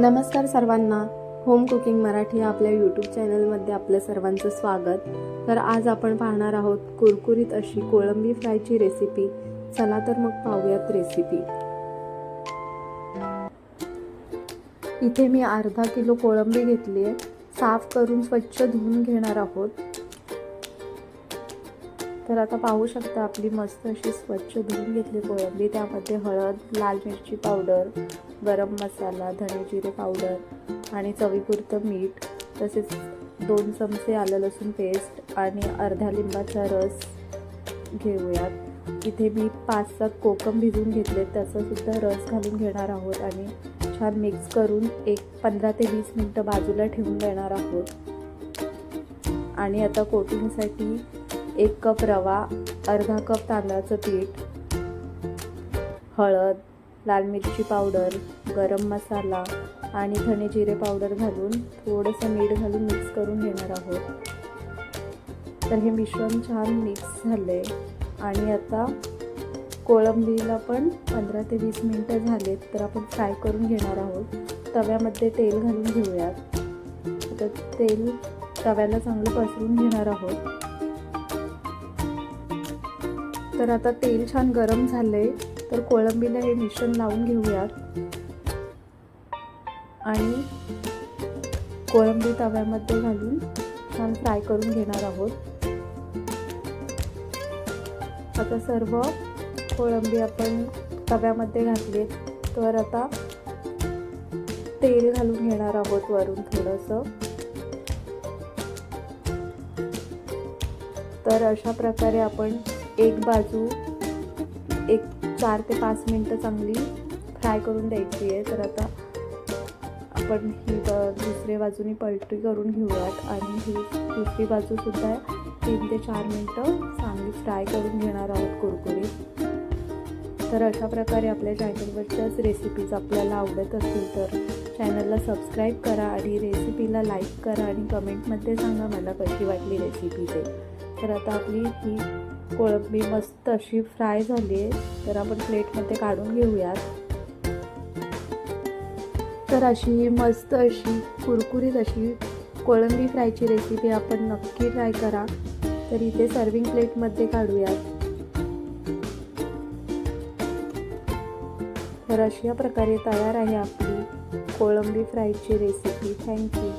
नमस्कार सर्वांना, home cooking Marathi या आपल्या यूट्यूब चॅनलमध्ये आपलं सर्वांचं स्वागत. तर आज आपण पाहणार आहोत कुरकुरीत अशी कोळंबी फ्रायची रेसिपी. चला तर मग पाहूयात रेसिपी. इथे मी अर्धा किलो कोळंबी घेतली आहे. साफ करून स्वच्छ धुवून घेणार आहोत. तर आता पाहू शकता आपली मस्त अशी स्वच्छ धुवून घेतली कोळंबी. त्यामध्ये हळद, लाल मिरची पावडर, गरम मसाला, धने जिरे पावडर आणि चवीपुरतं मीठ, तसेच 2 चमचे आलं लसूण पेस्ट आणि अर्ध्या लिंबाचा रस घेऊयात. इथे मी 5-7 कोकम भिजवून घेतले, त्याचा सुद्धा रस घालून घेणार आहोत आणि छान मिक्स करून 15 ते 20 मिनिटं बाजूला ठेवून देणार आहोत. आणि आता कोटिंगसाठी 1 कप रवा, अर्धा कप तांदळाचं पीठ, हळद, लाल मिरची पावडर, गरम मसाला आणि धने जिरे पावडर घालून थोडंसं मीठ घालून मिक्स करून घेणार आहोत. तर हे मिश्रण छान मिक्स झाले आणि आता कोळंबीला पण 15 ते 20 मिनिटं झालेत, तर आपण फ्राय करून घेणार आहोत. तव्यामध्ये तेल घालून घेऊयात. आता तेल तव्याला चांगलं पसरून घेणार आहोत. तर आता तेल छान गरम झाले, तर कोळंबीला हे मिश्रण लावून घेऊयात आणि कोळंबी तव्यामध्ये घालून छान फ्राय करून घेणार आहोत. आता सर्व कोळंबी आपण तव्यामध्ये घातले, तर आता तेल घालून घेणार आहोत वरून थोडंसं. तर अशा प्रकारे आपण एक बाजू 4 ते 5 मिनिटं चांगली फ्राय करून द्यायची आहे. तर आता आपण ही दुसऱ्या बाजूनी पलटी करून घेऊयात आणि ही दुसरी बाजूसुद्धा 3 ते 4 मिनिटं चांगली फ्राय करून घेणार आहोत कुरकुरीत. तर अशा प्रकारे आपल्या चॅनलवरच्याच रेसिपीज आपल्याला आवडत असतील तर चॅनलला सबस्क्राईब करा आणि रेसिपीला लाईक करा आणि कमेंटमध्ये सांगा मला कशी वाटली रेसिपी ते. तर आता आपली ही कोळंबी मस्त अशी फ्राय झाली आहे, तर आपण प्लेटमध्ये काढून घेऊयात. तर अशी मस्त अशी कुरकुरीत अशी कोळंबी फ्रायची रेसिपी आपण नक्की ट्राय करा. तर इथे सर्विंग प्लेटमध्ये काढूयात. तर अशा प्रकारे तयार आहे आपली कोळंबी फ्रायची रेसिपी. थँक्यू.